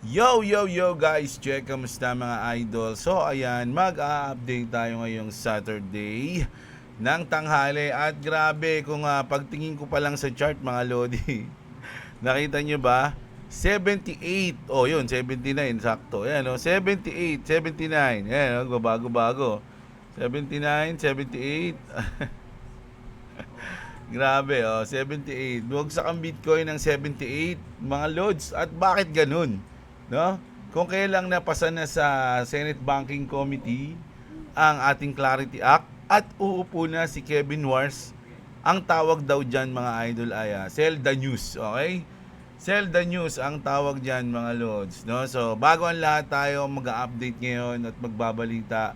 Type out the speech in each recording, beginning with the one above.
Yo, yo, yo guys! Check, kamusta mga idol? So ayan, mag-update tayo ngayong Saturday ng tanghali. At grabe, kung pagtingin ko pa lang sa chart mga lodi, nakita nyo ba? 78, oh yun, 79, sakto. Ayan, oh, 78, 79. Ayan, oh, bago-bago. 79, 78. Grabe, oh, 78. Bumagsak ang Bitcoin ng 78, mga lods. At bakit ganun? No? Kung kailang napasa na sa Senate Banking Committee ang ating Clarity Act at uupo na si Kevin Wars, ang tawag daw dyan mga idol ay sell the news, okay? Sell the news ang tawag dyan mga lods, no? So, bago ang lahat tayo mag-update ngayon at magbabalita,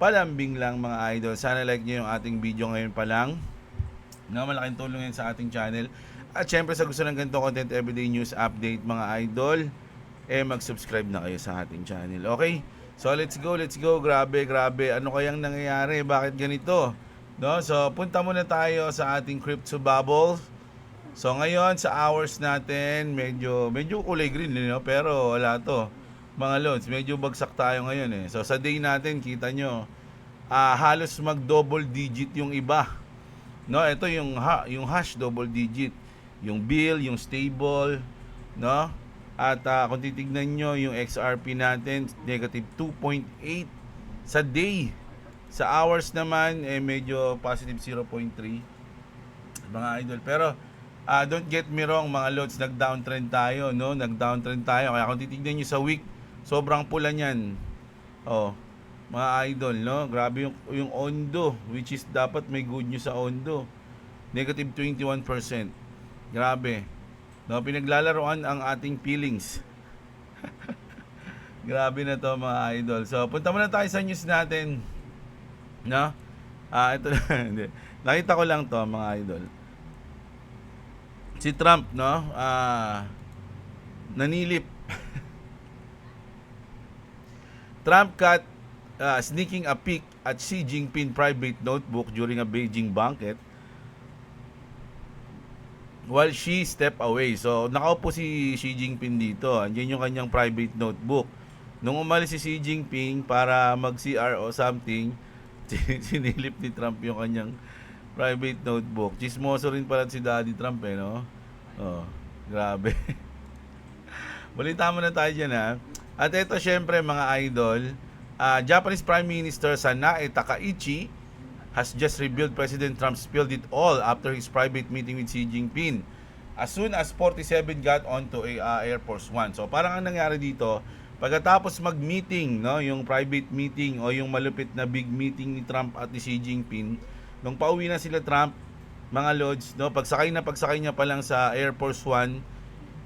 palambing lang mga idol. Sana like nyo yung ating video ngayon pa lang, na malaking tulong yan sa ating channel. At syempre sa gusto ng ganito content, everyday news update mga idol, mag-subscribe na kayo sa ating channel. Okay? So let's go, let's go. Grabe, grabe. Ano kayang nangyayari? Bakit ganito? No? So punta muna tayo sa ating crypto bubble. So ngayon sa hours natin, medyo kulay green, no? Pero wala to. Mga lods, medyo bagsak tayo ngayon eh. So sa day natin, kita nyo, halos mag double digit yung iba. No, ito yung hash double digit, yung bill, yung stable, no? At kung titignan nyo yung XRP natin, negative 2.8 sa day. Sa hours naman medyo positive 0.3 mga idol. Pero don't get me wrong mga lods, nag-downtrend tayo, no? Nag-downtrend tayo. Kaya kung titignan nyo sa week, sobrang pula niyan. Oh, mga idol, no? Grabe yung Ondo, which is dapat may good news sa Ondo. Negative 21%. Grabe. No, pinaglalaroan ang ating feelings. Grabe na to mga idol. So, punta muna tayo sa news natin. No? Ito na. Hindi. Nakita ko lang to mga idol. Si Trump, no? Nanilip. Trump caught sneaking a peek at Xi Jinping private notebook during a Beijing banquet while Xi step away. So, nakaupo si Xi Jinping dito. Andiyan yung kanyang private notebook. Nung umalis si Xi Jinping para mag-CR o something, sinilip ni Trump yung kanyang private notebook. Chismoso rin pala si Daddy Trump eh, no? Oh, grabe. Balita mo na tayo dyan ha. At ito syempre mga idol, Japanese Prime Minister Sanae Takaichi has just revealed President Trump spilled it all after his private meeting with Xi Jinping as soon as 47 got onto Air Force One. So parang ang nangyari dito, pagkatapos mag-meeting, no, yung private meeting o yung malupit na big meeting ni Trump at ni Xi Jinping, nung pauwi na sila Trump, mga lods, no, pagsakay niya pa lang sa Air Force One,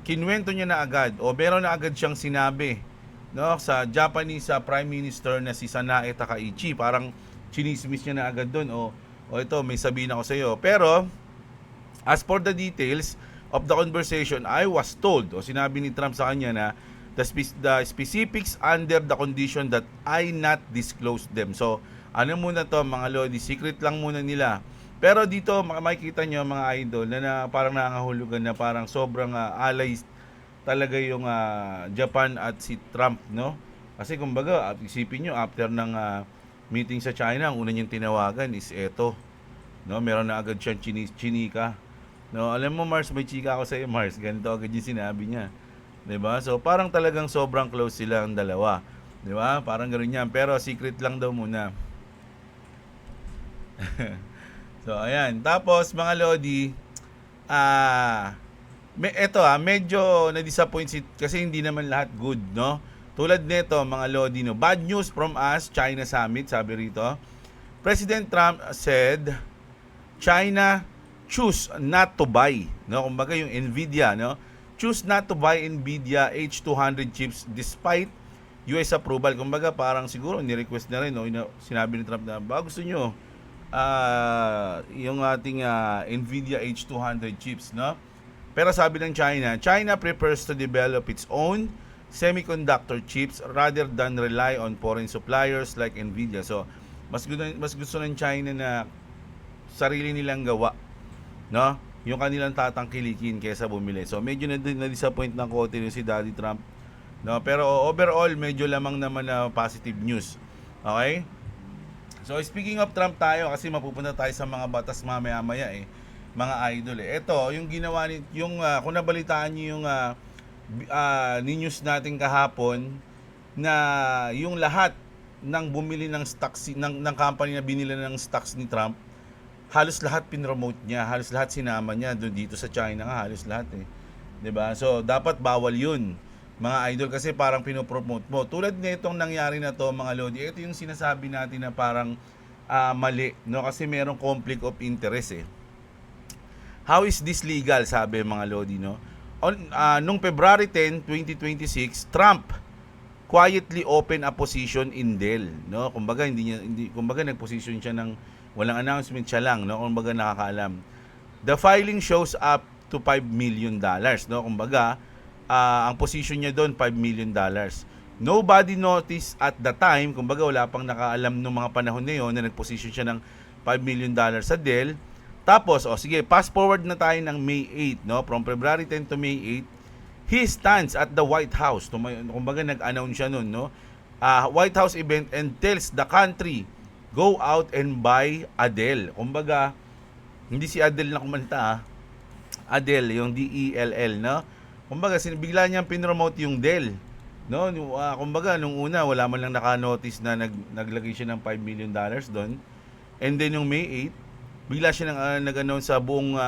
kinwento niya na agad o meron na agad siyang sinabi, no, sa Japanese Prime Minister na si Sanae Takaichi. Parang chinismis niya na agad doon, o ito may sabihin ako sa iyo. Pero as for the details of the conversation, I was told, o sinabi ni Trump sa kanya na the specifics under the condition that I not disclose them. So ano muna to mga lodi, secret lang muna nila. Pero dito makikita nyo mga idol na parang nangangahulugan na parang sobrang allies talaga yung Japan at si Trump, no? Kasi kumbaga, isipin nyo, after ng meeting sa China, ang una niyang tinawagan is eto, no? Meron na agad siyang chinika, no? Alam mo Mars, may chika ako sa iyo Mars, ganito agad yung sinabi niya, 'di ba? So parang talagang sobrang close sila ang dalawa, 'di ba? Parang ganoon yan, pero secret lang daw muna. So ayan, tapos mga lodi, medyo na-disappoint kasi hindi naman lahat good, no? Tulad nito mga lodi, no? Bad news from us, China Summit, sabi rito. President Trump said China choose not to buy, no? Kumbaga yung Nvidia, no? Choose not to buy Nvidia H200 chips despite US approval. Kumbaga parang siguro ni-request na rin, no? Sinabi ni Trump na ba gusto nyo yung ating Nvidia H200 chips, no? Pero sabi ng China prefers to develop its own semiconductor chips rather than rely on foreign suppliers like Nvidia. So, mas gusto ng China na sarili nilang gawa, no? Yung kanilang tatangkilikin kaysa bumili. So, medyo na-disappoint ng konti si Daddy Trump No, pero overall medyo lamang naman na positive news. Okay? So speaking of Trump tayo kasi mapupunta tayo sa mga batas mamaya-maya mga idol Ito, yung ginawa ni kung nabalitaan niyo yung news natin kahapon na yung lahat ng bumili ng stocks ng company na binili ng stocks ni Trump, halos lahat pinromote niya, halos lahat sinama niya doon dito sa China nga, halos lahat 'Di ba? So dapat bawal 'yun. Mga idol kasi parang pinopromote mo. Tulad nitong nangyari na to mga lodi, ito yung sinasabi natin na parang mali, no? Kasi merong conflict of interest How is this legal, sabi mga lodi, no? Nung February 10, 2026, Trump quietly open a position in Dell, no? Kumbaga kumbaga nag-position siya ng walang announcement siya lang, no? Kumbaga nakakaalam. The filing shows up to $5 million, no? Kumbaga ang position niya doon $5 million. Nobody noticed at the time, kumbaga wala pang nakaalam nung mga panahon na yun na nag-position siya ng $5 million sa Dell. Tapos, sige, fast forward na tayo ng May 8, no? From February 10 to May 8, he stands at the White House. Kumbaga nag-announce siya noon, no? White House event and tells the country, go out and buy Adele. Kumbaga, hindi si Adele na kumanta, Adele, yung D-E-L-L, no? Kumbaga, bigla niyang pinromote yung Dell, no? Kumbaga, nung una, wala man lang naka-notice na naglagay siya ng $5 million doon. And then yung May 8, bigla siya nag-announce sa buong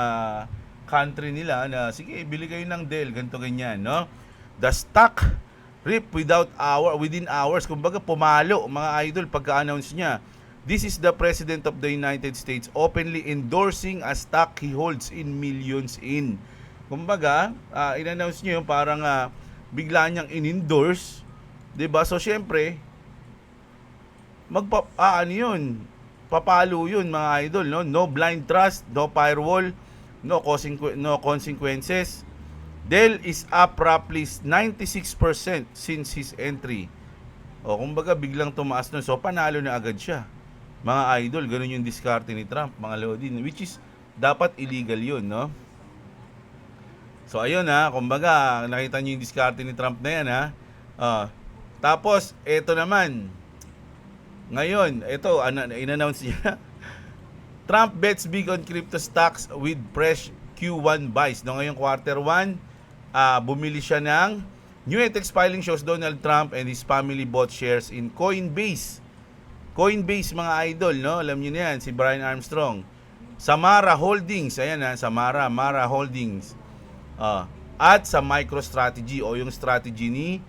country nila na, sige, bili kayo ng Dell, ganito ganyan, no? The stock ripped within hours. Kumbaga, pumalo, mga idol, pagka-announce niya. This is the President of the United States openly endorsing a stock he holds in millions in. Kumbaga, in-announce niya yung parang bigla niyang in-endorse, 'di ba? So syempre, yun, papalo yun mga idol, no? No blind trust, no firewall, no consequences. Dell is up roughly 96% since his entry. Kumbaga biglang tumaas nun. So panalo na agad siya. Mga idol, ganun yung diskarte ni Trump, mga lodi, which is dapat illegal yun, no? So ayun kumbaga nakita niyo yung diskarte ni Trump na yan Tapos ito naman. Ngayon, ito in-announce niya. Trump bets big on crypto stocks with fresh Q1 buys. No, ngayong quarter 1, bumili siya ng new ethics filing shows Donald Trump and his family bought shares in Coinbase. Coinbase mga idol, no? Alam niyo na yan, si Brian Armstrong. Samara Holdings, ayan Mara Holdings. At sa MicroStrategy o yung strategy ni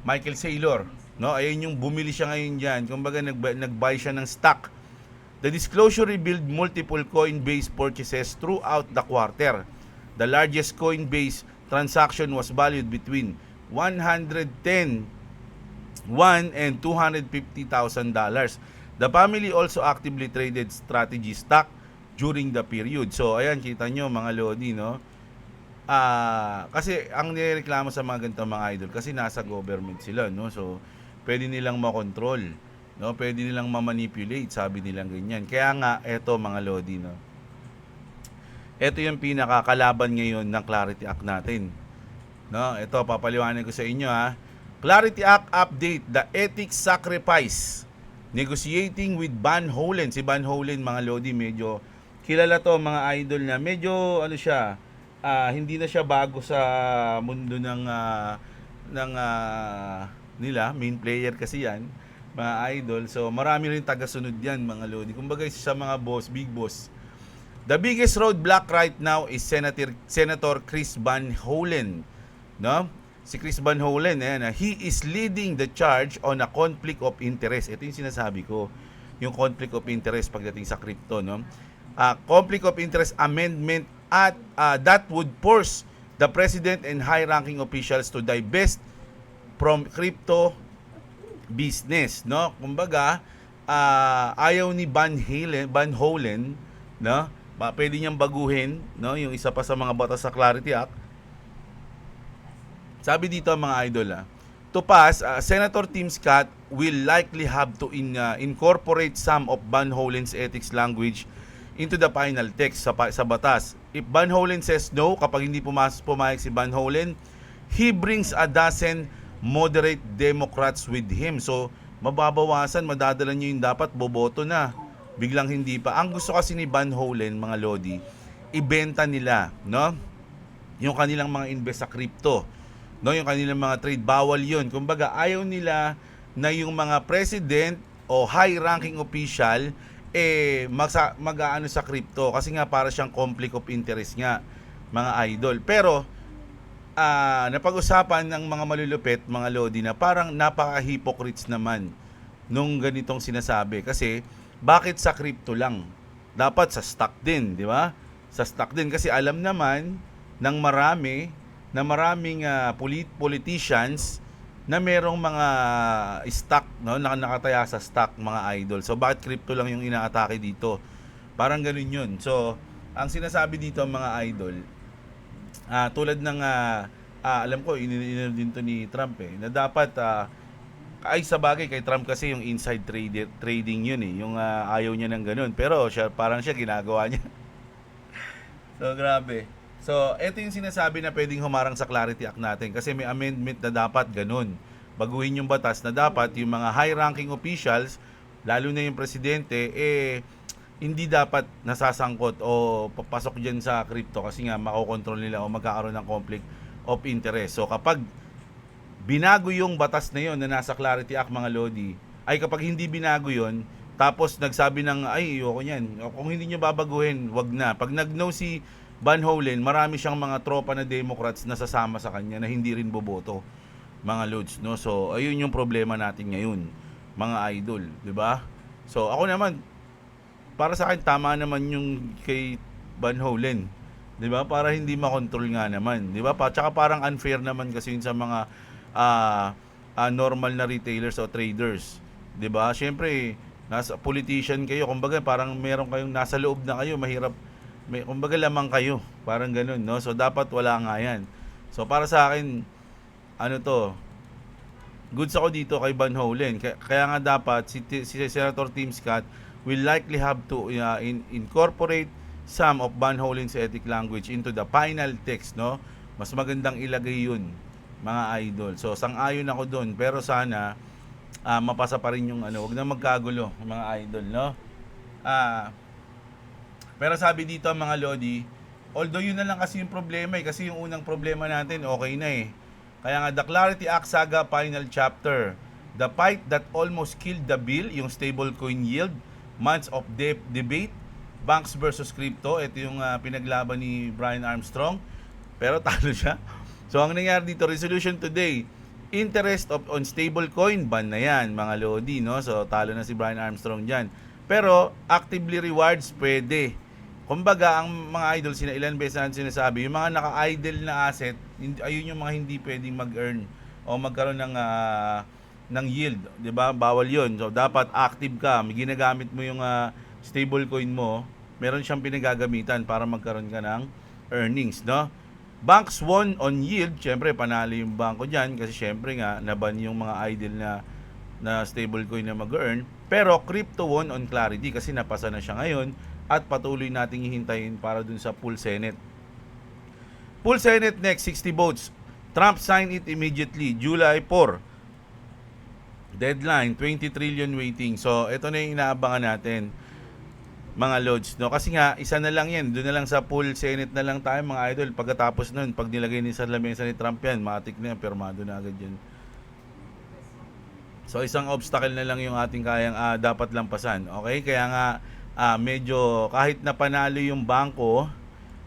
Michael Saylor, no? Ayun yung bumili siya ngayon diyan. Kumbaga nag-buy siya ng stock. The disclosure revealed multiple Coinbase purchases throughout the quarter. The largest Coinbase transaction was valued between $110,000 and $250,000. The family also actively traded strategy stock during the period. So, ayan, kita nyo mga lodi, no? Kasi ang nireklamo sa mga ganito mga idol, kasi nasa government sila, no? So, pwede nilang makontrol, no? Pwede nilang mamanipulate, sabi nilang ganyan. Kaya nga, eto mga lodi, no? Ito yung pinakakalaban ngayon ng Clarity Act natin, no? Ito, papaliwanag ko sa inyo, Clarity Act update, the ethics sacrifice, negotiating with Van Hollen. Si Van Hollen, mga lodi, medyo kilala to mga idol na medyo siya, hindi na siya bago sa mundo ng nila, main player kasi yan, mga idol. So marami rin tagasunod yan mga lodi. Kumbaga sa mga boss, big boss. The biggest roadblock right now is Senator Chris Van Hollen, no? Si Chris Van Hollen, he is leading the charge on a conflict of interest. Ito yung sinasabi ko, yung conflict of interest pagdating sa crypto, no? Conflict of interest amendment at that would force the president and high-ranking officials to divest from crypto business, no? Kumbaga, ayaw ni Van Hollen, no? Pwede niyang baguhin, no, yung isa pa sa mga batas sa Clarity Act. Sabi dito mga idol, to pass, Senator Tim Scott will likely have to incorporate some of Van Hollen's ethics language into the final text sa batas. If Van Hollen says no, kapag hindi pumayag si Van Hollen, He brings a dozen moderate Democrats with him. So, mababawasan, madadala nyo yung dapat boboto na. Biglang hindi pa. Ang gusto kasi ni Van Hollen, mga Lodi, ibenta nila, no? Yung kanilang mga invest sa crypto, no? Yung kanilang mga trade, bawal yun. Kumbaga, ayaw nila na yung mga president o high-ranking official mag-aano sa crypto kasi nga para siyang conflict of interest nga, mga idol. Pero napag-usapan ng mga malulupit, mga Lodi, na parang napaka-hypocrites naman nung ganitong sinasabi. Kasi, bakit sa crypto lang? Dapat sa stock din, di ba? Sa stock din. Kasi alam naman ng maraming politicians na merong mga stock, no, nakataya sa stock, mga idol. So, bakit crypto lang yung inaatake dito? Parang ganun yun. So, ang sinasabi dito, mga idol, tulad ng alam ko din to ni Trump na dapat ay sa bagay kay Trump kasi yung inside trading yun yung ayaw niya ng ganun, pero parang siya ginagawa niya. So grabe. So ito yung sinasabi na pwedeng humarang sa Clarity Act natin kasi may amendment na dapat ganun, baguhin yung batas na dapat yung mga high ranking officials, lalo na yung presidente, hindi dapat nasasangkot o papasok dyan sa crypto kasi nga makokontrol nila o magkakaroon ng conflict of interest. So kapag binago yung batas na yon na nasa Clarity Act, mga Lodi, ay kapag hindi binago yon, tapos nagsabi ng ay ayoko niyan, kung hindi nyo babaguhin, wag na. Pag nag-no si Van Hollen, marami siyang mga tropa na Democrats na sasama sa kanya na hindi rin boboto, mga Lods, no? So ayun yung problema natin ngayon, mga idol, di ba? So ako naman, para sa akin tama naman yung kay Van Hollen, 'di ba? Para hindi makontrol nga naman, 'di ba? Tsaka parang unfair naman kasi yun sa mga normal na retailers o traders, 'di ba? Syempre, nasa politician kayo, kumbaga parang meron kayong nasa loob na kayo, mahirap kumbaga lamang kayo, parang ganoon, no? So dapat wala nga 'yan. So para sa akin, ano to, goods ako dito kay Van Hollen. Kaya nga dapat si Senator Tim Scott will likely have to incorporate some of Van Hollen's ethic language into the final text, no? Mas magandang ilagay yun, mga idol. So, sang-ayon ako doon. Pero sana, mapasa pa rin yung wag na magkagulo, mga idol, no? Pero sabi dito, mga Lodi, although yun na lang kasi yung problema kasi yung unang problema natin, okay na Kaya nga, the Clarity Act Saga Final Chapter, the fight that almost killed the bill, yung stablecoin yield, months of debate, banks versus crypto. Ito yung pinaglaban ni Brian Armstrong, pero talo siya. So ang nangyari dito, resolution today, interest on stablecoin, ban na yan, mga Lodi, no? So talo na si Brian Armstrong dyan. Pero actively rewards, pwede. Kumbaga, ang mga idol, ilan beses na sinasabi, yung mga naka-idle na asset, ayun yung mga hindi pwedeng mag-earn o magkaroon ng yield, 'di ba? Bawal 'yon. So dapat active ka, may ginagamit mo yung stablecoin mo, meron siyang pinagagamitan para magkaroon ka ng earnings, no? Banks won on yield, syempre panalo yung bangko diyan kasi syempre nga naban yung mga idle na stablecoin na mag-earn, pero crypto won on clarity kasi napasa na siya ngayon at patuloy nating hihintayin para dun sa full Senate. Full Senate next, 60 votes. Trump sign it immediately, July 4. Deadline, 20 trillion waiting. So, ito na yung inaabangan natin, mga Lods, no? Kasi nga, isa na lang yan. Doon na lang sa full Senate na lang tayo, mga idol. Pagkatapos nun, pag nilagay ni sa lamesa ni Trump yan, matik na yan, permado na agad yan. So, isang obstacle na lang yung ating kayang dapat lampasan. Okay? Kaya nga, medyo kahit na panalo yung bangko,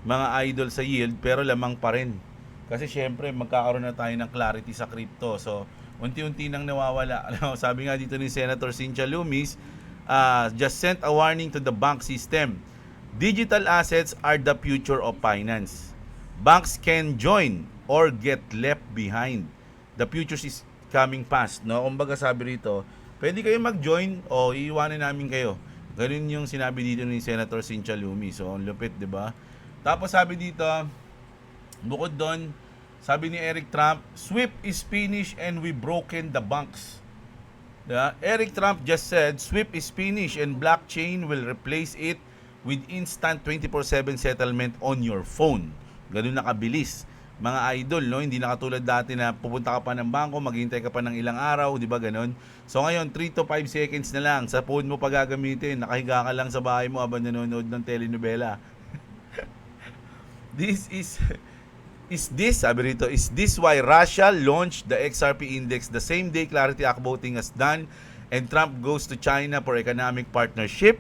mga idol sa yield, pero lamang pa rin. Kasi syempre, magkakaroon na tayo ng clarity sa crypto. So, unti-unti nang nawawala. Sabi nga dito ni Senator Cynthia Lummis, just sent a warning to the bank system. Digital assets are the future of finance. Banks can join or get left behind. The future is coming fast, no? Kumbaga sabi rito, pwede kayo mag-join o iiwanan namin kayo. Ganun yung sinabi dito ni Senator Cynthia Lummis. So, ang lupit, 'di ba? Tapos sabi dito, bukod doon, sabi ni Eric Trump, SWIFT is finished and we broken the banks. Eric Trump just said SWIFT is finished and blockchain will replace it with instant 24/7 settlement on your phone. Ganun na kabilis, mga idol, no? Hindi na katulad dati na pupunta ka pa ng bangko, maghihintay ka pa ng ilang araw, di ba ganon? So ngayon, 3 to 5 seconds na lang, sa phone mo pa gagamitin, nakahiga ka lang sa bahay mo habang nanonood ng telenovela. This sabi rito, is this why Russia launched the XRP index the same day Clarity Act voting has done and Trump goes to China for economic partnership?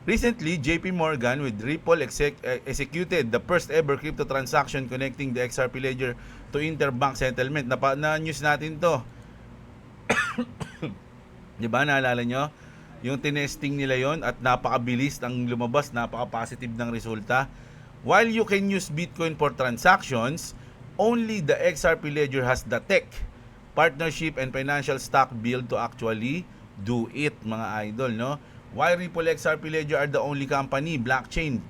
Recently, JP Morgan with Ripple executed the first ever crypto transaction connecting the XRP ledger to interbank settlement. Na-news natin to. Di ba, naalala nyo? Yung tinesting nila yon at napakabilis ang lumabas, napaka-positive ng resulta. While you can use Bitcoin for transactions, only the XRP ledger has the tech, partnership, and financial stock build to actually do it, mga idol, no? Why Ripple XRP ledger are the only company blockchain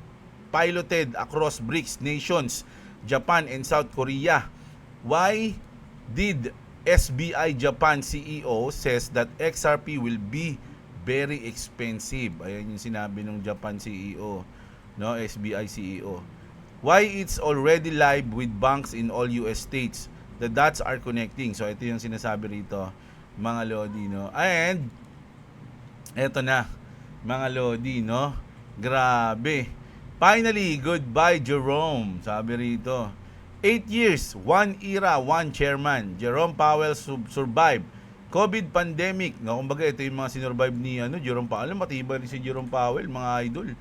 piloted across BRICS nations, Japan and South Korea? Why did SBI Japan CEO says that XRP will be very expensive? Ayan yung sinabi ng Japan CEO, no, SBI CEO. Why it's already live with banks in all US states. The dots are connecting. So ito yung sinasabi rito, mga lodi, no. And eto na, mga lodi, no. Grabe. Finally, goodbye Jerome. Sabi rito, 8 years, 1 era, 1 chairman. Jerome Powell survived COVID pandemic. No, kumbaga ito yung mga sinurvive ni Jerome Powell. Matibay rin si Jerome Powell, mga idol.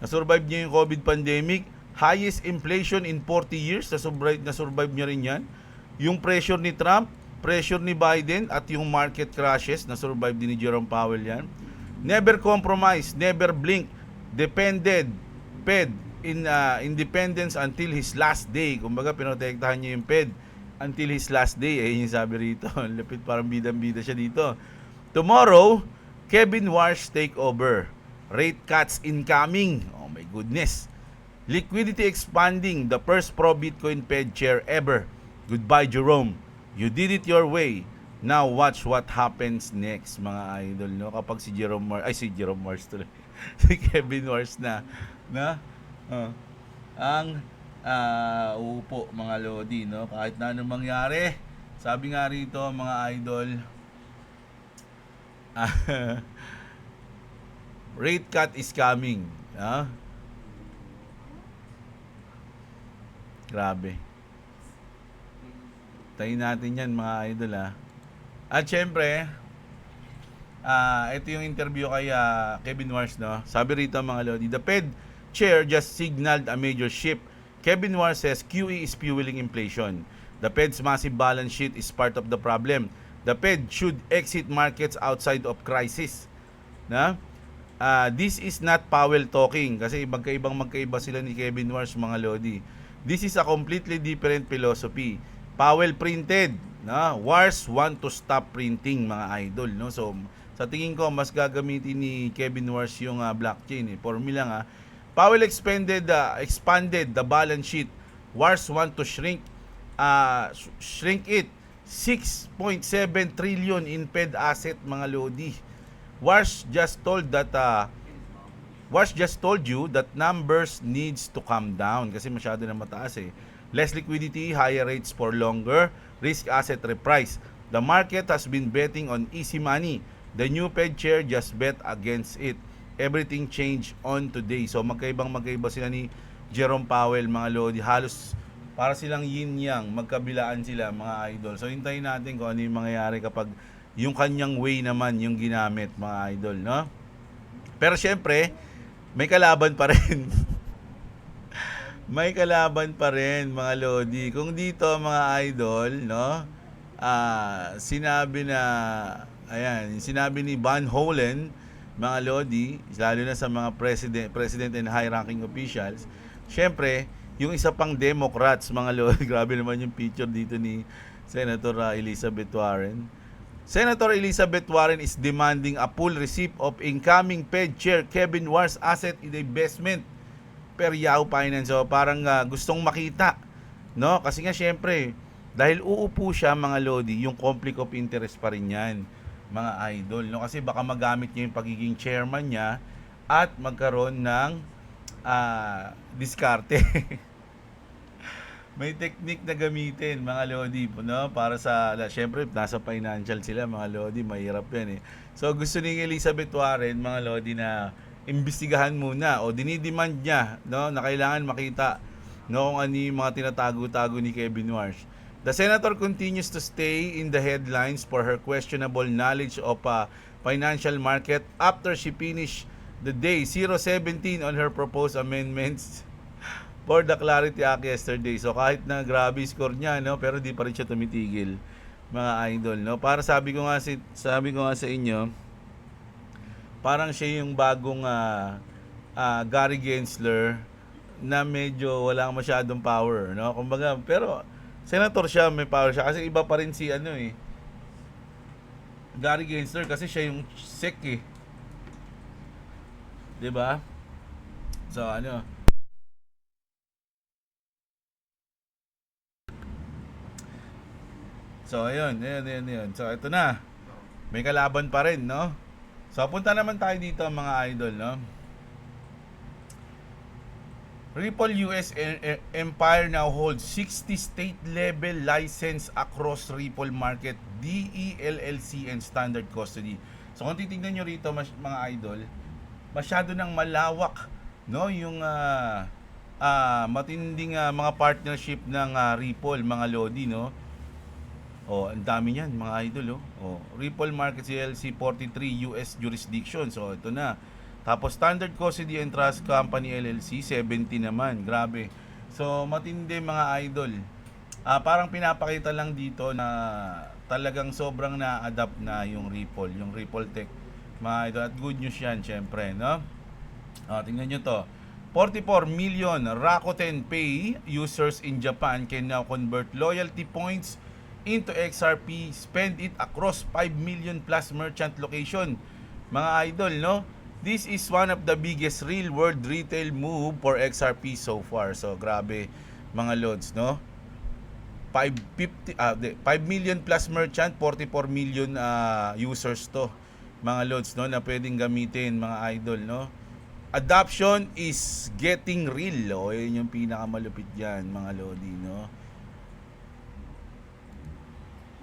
Na-survive niya yung COVID pandemic, highest inflation in 40 years, na-survive niya rin yan. Yung pressure ni Trump, pressure ni Biden, at yung market crashes, na-survive din ni Jerome Powell yan. Never compromise, never blink, depended, Fed, in independence until his last day. Kumbaga, pinotektahan niya yung Fed until his last day. Ayun yung sabi rito. Lapit, parang bidang-bida siya dito. Tomorrow, Kevin Warsh take over. Rate cuts incoming. Oh my goodness. Liquidity expanding. The first pro-Bitcoin Fed chair ever. Goodbye, Jerome. You did it your way. Now watch what happens next, mga idol, no? Kapag si Jerome Warsh tuloy. Si Kevin Warsh na ang upo, mga lodi, no? Kahit na anong mangyari. Sabi nga rito, mga idol, rate cut is coming. Grabe. Tayin natin yan, mga idol, At syempre, ito yung interview kay Kevin Warsh, no? Sabi rito, mga lodi, the Fed chair just signaled a major shift. Kevin Warsh says QE is fueling inflation. The Fed's massive balance sheet is part of the problem. The Fed should exit markets outside of crisis. This is not Powell talking, kasi magkaiba sila ni Kevin Warsh, mga lodi. This is a completely different philosophy. Powell printed, Warsh want to stop printing, mga idol, no? So sa tingin ko mas gagamitin ni Kevin Warsh yung blockchain, formula nga. Powell expanded the balance sheet. Warsh want to shrink it. 6.7 trillion in Fed asset, mga lodi. Warsh just told you that numbers needs to come down kasi masyado na mataas Less liquidity, higher rates for longer, risk asset reprice. The market has been betting on easy money. The new Fed chair just bet against it. Everything changed on today. So magkaiba sila ni Jerome Powell, mga lodi. Halos para silang yin-yang, magkabilaan sila, mga idol. So hintayin natin kung ano yung mangyayari kapag yung kanyang way naman yung ginamit, mga idol, no? Pero syempre, may kalaban pa rin. May kalaban pa rin, mga lodi. Kung dito, mga idol, no? Sinabi ni Van Hollen, mga lodi, lalo na sa mga president and high-ranking officials, syempre, yung isa pang Democrats, mga lodi, grabe naman yung picture dito ni Senator Elizabeth Warren. Senator Elizabeth Warren is demanding a full receipt of incoming Fed Chair Kevin Warsh asset in investment per Yahoo Finance. So parang gustong makita, no? Kasi nga syempre, dahil uupo siya, mga lodi, yung conflict of interest pa rin yan, mga idol, no? Kasi baka magamit niya yung pagiging chairman niya at magkaroon ng diskarte. may technique na gamitin mga lodi, no? Para sa, syempre, nasa financial sila mga lodi, mahirap yan eh. So gusto ni Elizabeth Warren mga lodi na imbestigahan muna o dinidemand niya, no, na kailangan makita, no, kung ano yung mga tinatago-tago ni Kevin Warsh. The senator continues to stay in the headlines for her questionable knowledge of financial market after she finished the day 017 on her proposed amendments for the Clarity Act yesterday. So kahit na grabe score niya, no, pero di pa rin siya tumitigil, mga idol, no. Para sabi ko nga sa inyo, parang siya yung bagong Gary Gensler na medyo wala masyadong power, no. Kumbaga, pero senator siya, may power siya kasi iba pa rin si Gary Gensler kasi siya yung SEC eh. 'Di ba? So So ayun. So ito na. May kalaban pa rin, no? So punta naman tayo dito mga idol, no? Ripple US Empire now holds 60 state-level license across Ripple Market, DELLC, and Standard Custody. So kung titignan nyo rito mga idol, masyado nang malawak, no, yung matinding mga partnership ng Ripple, mga lodi, no. Oh, ang dami niyan mga idol, oh. Oh, Ripple Markets LLC 43 US jurisdiction. So ito na. Tapos Standard Custody and Trust Company LLC 70 naman. Grabe. So matindi mga idol. Parang pinapakita lang dito na talagang sobrang na-adapt na yung Ripple Tech, mga idol. At good news yan, syempre, no? Tingnan nyo to. 44 million Rakuten Pay users in Japan can now convert loyalty points into XRP, spend it across 5 million plus merchant location. Mga idol, no? This is one of the biggest real-world retail move for XRP so far. So, grabe, mga lods, no? 5 million plus merchant, 44 million users to, mga lods, no, na pwedeng gamitin, mga idol, no? Adoption is getting real, oh. Yun yung pinakamalupit dyan, mga lodi, no?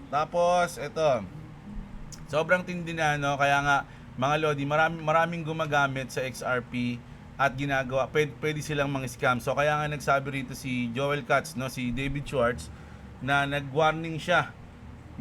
Tapos, ito, sobrang tindi na, no? Kaya nga, mga lodi, maraming gumagamit sa XRP at ginagawa, pwede silang mga-scam. So kaya nga nagsabi rito si Joel Katz, no, si David Schwartz, na nag-warning siya,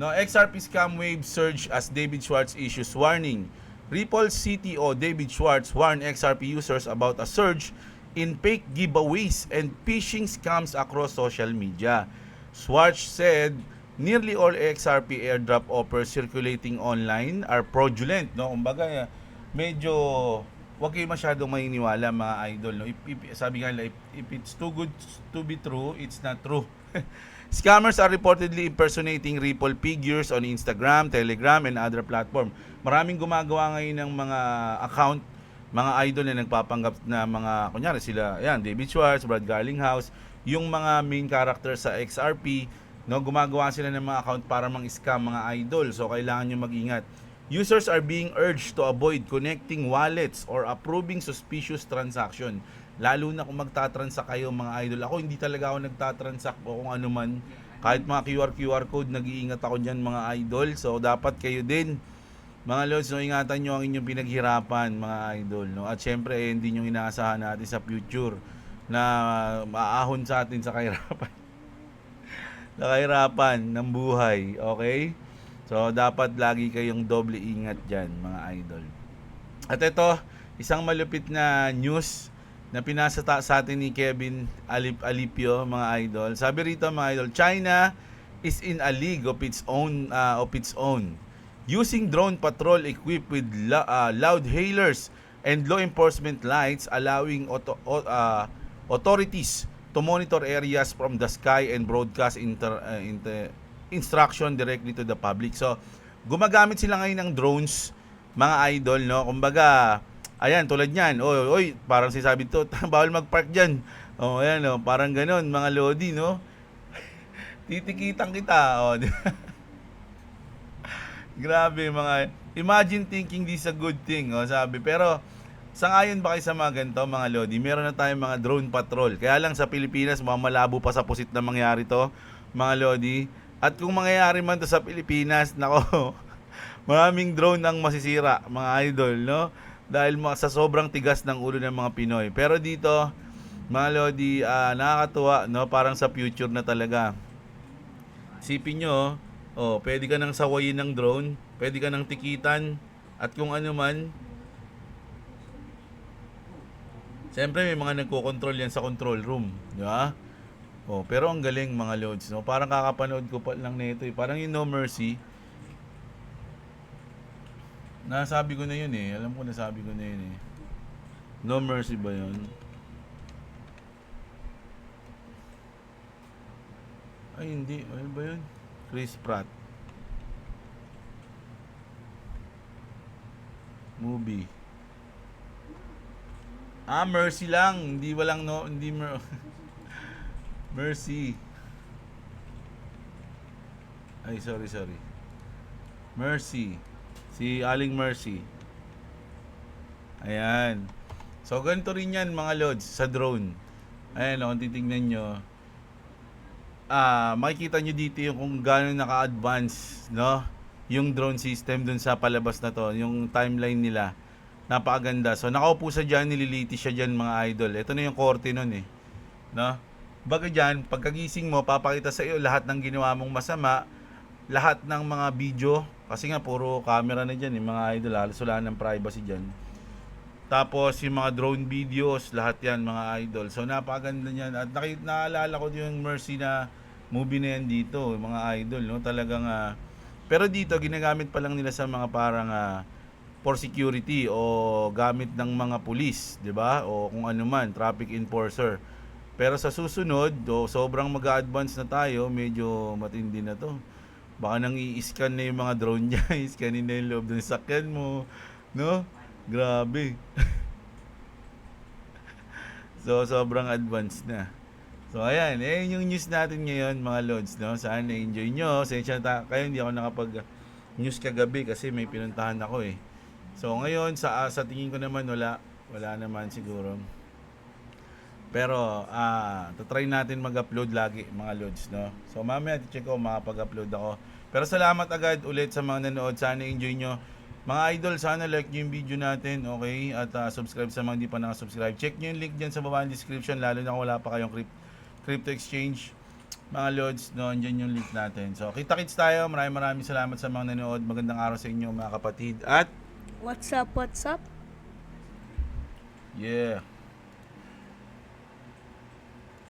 no, XRP scam wave surge as David Schwartz issues warning. Ripple CTO David Schwartz warned XRP users about a surge in fake giveaways and phishing scams across social media. Schwartz said nearly all XRP airdrop offers circulating online are fraudulent, no? Kumbaga, medyo wag kayo masyadong maniniwala, mga idol, no? Sabi nga nila, if it's too good to be true, it's not true. Scammers are reportedly impersonating Ripple figures on Instagram, Telegram, and other platform. Maraming gumagawa ngayon ng mga account, mga idol na nagpapanggap na mga, kunyari sila, ayan, David Schwartz, Brad Garlinghouse, yung mga main character sa XRP, no, gumagawa sila ng mga account para mang-scam, mga idol. So kailangan nyo mag-ingat. Users are being urged to avoid connecting wallets or approving suspicious transaction. Lalo na kung magtatransact kayo, mga idol. Ako hindi talaga ako nagtatransact o kung ano man. Kahit mga QR code, nag-iingat ako dyan, mga idol. So dapat kayo din, mga lods, no, ingatan nyo ang inyong pinaghirapan, mga idol, no? At syempre, hindi nyo inaasahan natin sa future na maahon sa atin sa kahirapan. Nakahirapan ng buhay, okay? So, dapat lagi kayong doble ingat dyan, mga idol. At ito, isang malupit na news na pinasa sa atin ni Kevin Alipio, mga idol. Sabi rito, mga idol, China is in a league of its own. Using drone patrol equipped with loud hailers and law enforcement lights, allowing authorities to monitor areas from the sky and broadcast instruction directly to the public. So, gumagamit sila ngayon ng drones, mga idol, no? Kumbaga, ayan, tulad niyan. Oy, parang sinasabi to, bawal mag-park diyan. Oh, ayan, no? Parang ganoon, mga lodi, no? Titikitang kita, oh. Grabe, mga, imagine thinking this a good thing, oh, sabi. Pero Sangayon ba kayo sa mga ganito, mga Lodi? Meron na tayong mga drone patrol. Kaya lang sa Pilipinas, malabo pa sa pusit na mangyari to, mga Lodi. At kung mangyayari man to sa Pilipinas, nako, maraming drone ang masisira, mga idol, no? Dahil sa sobrang tigas ng ulo ng mga Pinoy. Pero dito, mga Lodi, nakakatuwa, no? Parang sa future na talaga. Sipin nyo, pwede ka nang sawayin ng drone, pwede ka nang tikitan, at kung ano man, siyempre may mga nagko-control yan sa control room, di ba? Pero ang galing mga loads, no? Parang kakapanood ko pa lang nito, parang yung No Mercy. Nasabi ko na yun eh. Alam ko nasabi ko na yun eh. No Mercy ba yun? Ay hindi, ano ba yun? Chris Pratt movie. Mercy lang, hindi walang no, hindi Mercy. Ay, sorry. Mercy. Si Aling Mercy. Ayan. So, ganito rin yan, mga lods, sa drone. Ayan, kung titignan nyo. Makikita nyo dito yung kung gaano naka-advance, no? Yung drone system dun sa palabas na to, yung timeline nila. Napakaganda. So, nakaupo sa dyan, nililiti siya dyan, mga idol. Ito na yung korte nun eh. No? Baga dyan, pagkagising mo, papakita sa iyo lahat ng ginawa mong masama, lahat ng mga video, kasi nga puro camera na dyan, mga idol, halos wala ng privacy dyan. Tapos yung mga drone videos, lahat yan mga idol. So napakaganda niyan. At naalala ko yung Mercy na movie na yan dito, mga idol, no? Talagang pero dito ginagamit pa lang nila sa mga parang for security o gamit ng mga pulis, 'di ba? O kung ano man, traffic enforcer. Pero sa susunod, sobrang mag-a-advance na tayo, medyo matindi na 'to. Baka nang i-scan na yung mga drone niya, i-scanin na yung loob ng sakyan mo, no? Grabe. So, sobrang advanced na. So, ayan. Yung news natin ngayon, mga lods, no? Sana na-enjoy nyo. Sensya kayo, hindi ako nakapag-news kagabi kasi may pinuntahan ako eh. So, ngayon, sa tingin ko naman, wala naman siguro. Pero, try natin mag-upload lagi, mga lods, no? So, mamaya, check ko, makapag-upload ako. Pero salamat agad ulit sa mga nanood. Sana enjoy nyo. Mga idol, sana like nyo yung video natin, okay? At subscribe sa mga hindi pa nakasubscribe. Check nyo yung link dyan sa baba ng description, lalo na kung wala pa kayong crypto exchange. Mga lods, no, andyan yung link natin. So, kita-kits tayo. Maraming salamat sa mga nanood. Magandang araw sa inyo, mga kapatid. At What's up? yeah.